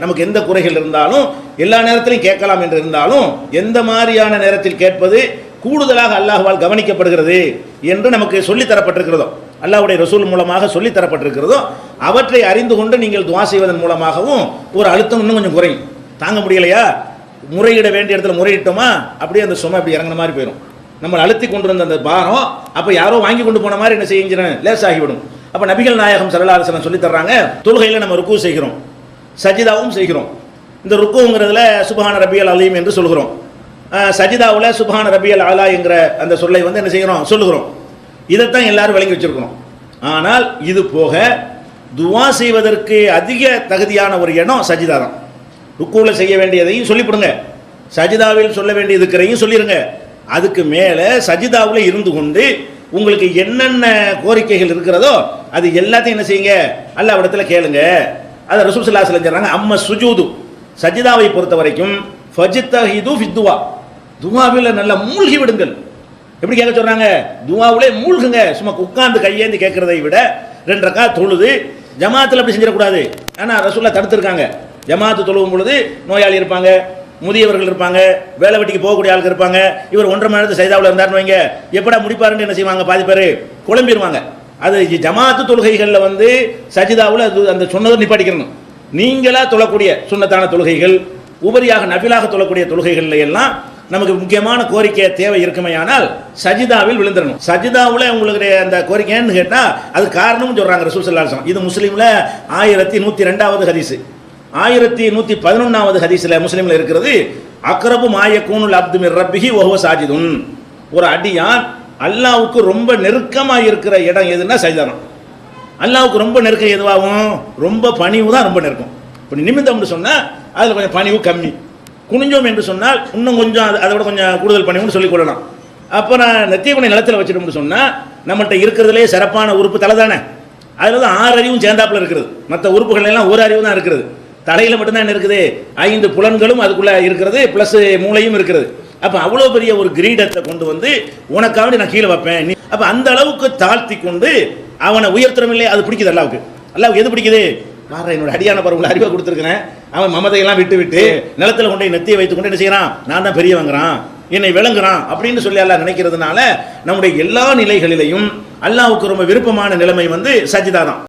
நமக்கு எந்த குறைகள் இருந்தாலும் எல்லா நேரத்திலையும் கேட்கலாம் என்று இருந்தாலும் எந்த மாதிரியான நேரத்தில் கேட்பது கூடுதலாக அல்லாஹ்வால் கவனிக்கப்படுகிறது என்று நமக்கு சொல்லித்தரப்பட்டிருக்கிறதோ, அல்லாஹ்வுடைய ரசூல் மூலமாக சொல்லித்தரப்பட்டிருக்கிறதோ, அவற்றை அறிந்து கொண்டு நீங்கள் துஆ செய்வதன் மூலமாகவும் ஒரு அழுத்தம் இன்னும் கொஞ்சம் குறையும். தாங்க முடியலையா, முறையிட வேண்டிய இடத்துல முறையிட்டோமா அப்படியே அந்த சுமை அப்படி இறங்குன மாதிரி போயிடும். நம்ம அழுத்தி கொண்டு வந்த அந்த பாரம் அப்போ யாரோ வாங்கி கொண்டு போன மாதிரி என்ன செய்கிறேன் லேசாகிவிடும். அப்போ நபிகள் நாயகம் ஸல்லல்லாஹு அலைஹி வஸல்லம் சொல்லி தர்றாங்க, தொழுகையில் நம்ம ருக்கு செய்கிறோம், சஜிதாவும் செய்கிறோம். இந்த ருக்குங்கிறதுல சுப்ஹான ரப்பியல் அலீம் என்று சொல்கிறோம், சஜிதாவில் சுப்ஹான ரப்பியல் அலா என்கிற அந்த சொல்லை வந்து என்ன செய்கிறோம் சொல்லுகிறோம். இதைத்தான் எல்லாரும் விளங்கி வச்சிருக்கிறோம். ஆனால் இது போக துஆ செய்வதற்கு அதிக தகுதியான ஒரு இடம் சஜிதா தான். ருக்குவில் செய்ய வேண்டியதையும் சொல்லிவிடுங்க, சஜிதாவில் சொல்ல வேண்டிய இருக்கிறையும் சொல்லிடுங்க. அதுக்கு மேலே சஜிதாவில் இருந்து கொண்டு உங்களுக்கு என்னென்ன கோரிக்கைகள் இருக்கிறதோ அது எல்லாத்தையும் என்ன செய்யுங்க, அல்லாஹ்விடத்தில் கேளுங்க. அதை ரசூல் ஸல்லல்லாஹு அலைஹி வஸல்லம் சொல்றாங்க, அம்ம சுஜூது, சஜிதாவை பொறுத்த வரைக்கும் ஃபஜ்தஹிது ஃபித்துவா, துஆவில் நல்லா மூழ்கி விடுங்கள். எப்படி கேட்க சொல்றாங்க, துஆவிலே மூழ்குங்க. சும்மா உட்கார்ந்து கையேந்தி கேட்கறதை விட 2 ரக்காத் தொழுது ஜமாத்தில் அப்படி செஞ்சிடக்கூடாது. ஆனால் ரசூலுல்லாஹ் தடுத்திருக்காங்க. ஜமாத்து தொழுவும் பொழுது நோயாளி இருப்பாங்க, முதியவர்கள் இருப்பாங்க, வேலை வெட்டிக்கு போகக்கூடிய ஆளுக்கு இருப்பாங்க. இவர் 1.5 மணி நேரத்து சஜிதாவில் இருந்தாருன்னு வைங்க, எப்படா முடிப்பாருன்னு என்ன செய்வாங்க, பாதி பேர் குழம்பிடுவாங்க. அது ஜமாத்து தொழுகைகளில் வந்து சஜிதாவில் அது அந்த சொன்னதை நிப்பாட்டிக்கணும். நீங்களாக தொழக்கூடிய சுன்னத்தான தொழுகைகள், உபரியாக நபிலாக தொழக்கூடிய தொழுகைகள்ல எல்லாம் நமக்கு முக்கியமான கோரிக்கை தேவை இருக்குமையானால் சஜிதாவில் விழுந்துடணும். சஜிதாவில் உங்களுக்கு அந்த கோரிக்கைன்னு கேட்டால் அது காரணம்னு சொல்கிறாங்க ரசூல் ஸல்லல்லாஹு அலைஹி வஸல்லம். இது முஸ்லீமில் 1102வது ஹதீஸ், 1111வது ஹதீஸில் முஸ்லீமில் இருக்கிறது, அக்ரபு மாயக்கூனுல் அப்து மிர் ரப்பிஹி வஹுவ சாஜிதுன். ஒரு அடியான் அல்லாஹ்வுக்கு ரொம்ப நெருக்கமாக இருக்கிற இடம் எதுன்னா சஜிதா. அல்லாஹ்வுக்கு ரொம்ப நெருக்கம் எதுவாகும், ரொம்ப பணிவு தான் ரொம்ப நெருக்கம். இப்போ நிமிந்தம்னு சொன்னால் அதில் கொஞ்சம் பணிவு கம்மி, குனிஞ்சோம் என்று சொன்னால் இன்னும் கொஞ்சம் அதை விட கொஞ்சம் கூடுதல் பணிவுன்னு சொல்லிக் கொள்ளலாம். அப்போ நான் நெத்தியகுனை நிலத்தில் வச்சுட்டோம்னு சொன்னால் நம்மகிட்ட இருக்கிறதுலே சிறப்பான உறுப்பு தலை தானே. அதில் தான் 6 அறிவும் சேர்ந்தாப்பில் இருக்கிறது, மற்ற உறுப்புகள் எல்லாம் 1 அறிவு தான் இருக்கிறது. தலையில் மட்டும்தான் என்ன இருக்குது, 5 புலன்களும் அதுக்குள்ளே இருக்கிறது, ப்ளஸ் மூளையும் இருக்கிறது. அப்போ அவ்வளோ பெரிய ஒரு கிரீடத்தை கொண்டு வந்து உனக்காக நான் கீழே வைப்பேன். அப்போ அந்த அளவுக்கு தாழ்த்தி கொண்டு அவனை உயர்த்தணும் இல்லையே, அது பிடிக்குது அல்லாவுக்கு. அல்லாவுக்கு எது பிடிக்குது, பாரு என்னோட அடியான பரவல அறிவை கொடுத்துருக்கிறேன், அவன் மமதையெல்லாம் விட்டு விட்டு நிலத்தில் கொண்டு நெத்தியை வைத்து கொண்டு என்ன செய்யறான், நான் தான் பெரியவங்கிறான், என்னை விளங்குறான் அப்படின்னு சொல்லி அல்லாஹ் நினைக்கிறதுனால நம்முடைய எல்லா நிலைகளிலையும் அல்லாஹ்வுக்கு ரொம்ப விருப்பமான நிலைமை வந்து சஜிதா தான்.